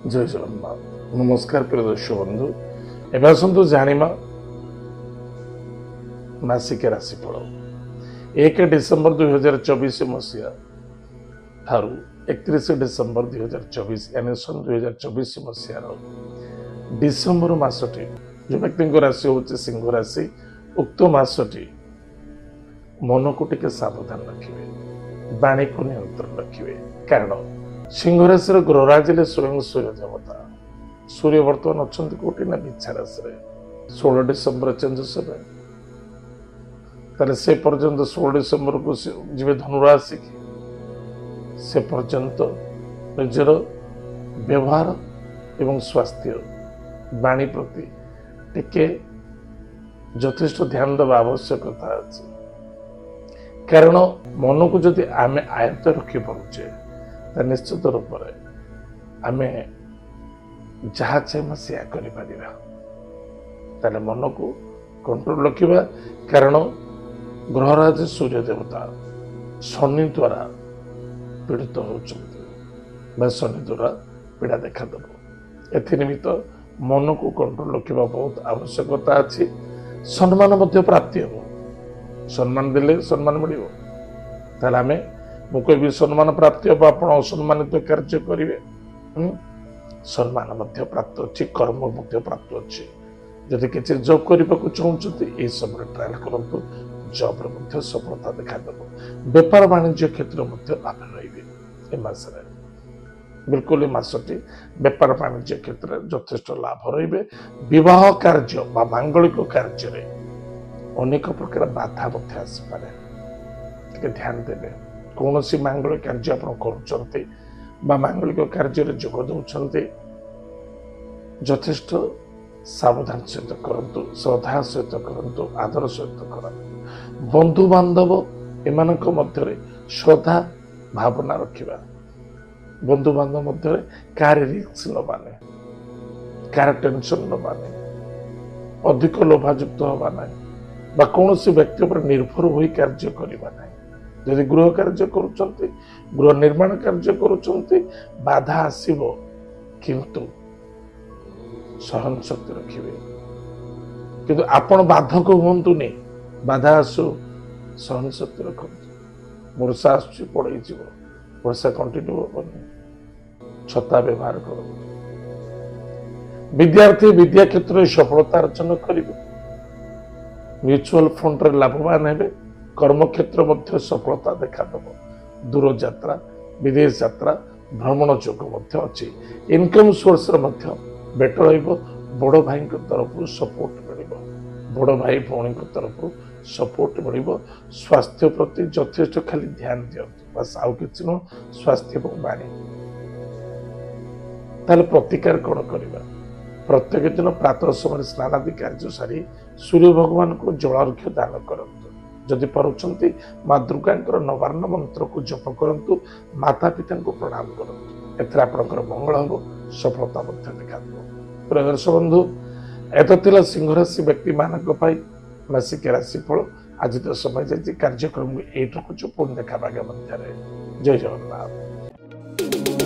जय जगन्नाथ नमस्कार प्रिय दर्शक बंधु एवं आसतु जानिमा मासिक राशिफल 1 डिसेम्बर 2024 मसीहा ठारू 31 डिसेम्बर 2024 यानी सन 2024 मसीहार डिसेम्बर मासटी जो व्यक्ति राशि हूँ सिंह राशि उक्त मासटी मन को टिके सावधान रखिए बाणी को नियंत्रण रखिए कारण सिंह राशि ग्रहराज स्वयं सूर्य देवता सूर्य बर्तमान अच्छा कौटी ना बिच्छा राशि 16 डिसेम्बर चेंजेस हे से पर्यंत 16 डिसेम्बर को जी धनुराशि से पर्यंत निजर व्यवहार एवं स्वास्थ्य बाणी प्रति टिके यथेष्ट ध्यान देवा आवश्यकता अच्छी कारण मन को जदि आम आयत्त रखी पारे निश्चित रूप से आम जहाँ चाहे से कर मन को कंट्रोल रखा कारण ग्रहराज सूर्य देवता शनि द्वारा पीड़ित होती शनि द्वारा पीड़ा देखादेव एनिमित्त मन को कंट्रोल रखा बहुत आवश्यकता अच्छी सम्मान प्राप्ति हम सम्मान देले सम्मान मिल आम मु कह सम्मान प्राप्ति हम आप असम्मानित कार्य करेंगे सम्मान प्राप्त अच्छी कर्म प्राप्त अच्छी जदि किसी जॉब करने को चाहते ये सब ट्रायल करूँ जॉब रे सफलता देखादेव बेपार वाणिज्य क्षेत्र में लाभ रही बिल्कुल मसटी बेपार वाणिज्य क्षेत्र में यथेष्ट लाभ रे विवाह कार्य मांगलिक कार्य अनेक प्रकार बाधा आसपे ध्यान देवे कौन सी मांगलिक कार्य आप मांगलिक कार्य जोग दौरान यथेष्ट सावधान सहित करूँ श्रद्धा सहित करूँ आदर सहित करूँ बंधु बांधव एम श्रद्धा भावना रखा बंधु बांधव मध्य कार रिस्क नबाने कार टेंशन नबाने अधिक लोभायुक्त हवा ना कौन सी व्यक्ति पर निर्भर हो कार्य करवा ना यदि गृह कार्य करुँच गृह निर्माण कार्य करुँच बाधा आसव किंतु सहन शक्ति रखिए किंतु आपण बाधक हुंतुनी बाधा आसु सहन शक्ति रखु वर्षा आस पड़े वर्षा कंटिन्यू हेनी छता व्यवहार कर विद्यार्थी विद्या क्षेत्र में सफलता अर्जन करेंगे म्यूचुअल फंड रे लाभवान हे कर्म क्षेत्र मध्य सफलता देखादेव दूर यात्रा विदेश यात्रा भ्रमण जोग अच्छी इनकम सोर्स बेटर बड़ भाई तरफ सपोर्ट मिल बड़ भाई भौणी तरफ सपोर्ट मिल स्वास्थ्य प्रति यथेष्ट खाली ध्यान दिंतु बस आउ कि स्वास्थ्य बाणी ताले प्रतिकार कौन करवा प्रत्येक दिन प्रातः समय स्नान आदि कार्य सारी सूर्य भगवान को जलार्घ्य दान करूँ जदि पार्टी माँ दुर्गा नवार्ण मंत्र को जप करूँ माता पिता को प्रणाम करूँ एपर मंगल हम सफलता देखा प्रिय दर्शक बंधु एत सिंह राशि व्यक्ति मानक मासिक राशिफल आज तो समय जाए कार्यक्रम ये रखुचु पुणी देखा मध्य जय जगन्नाथ।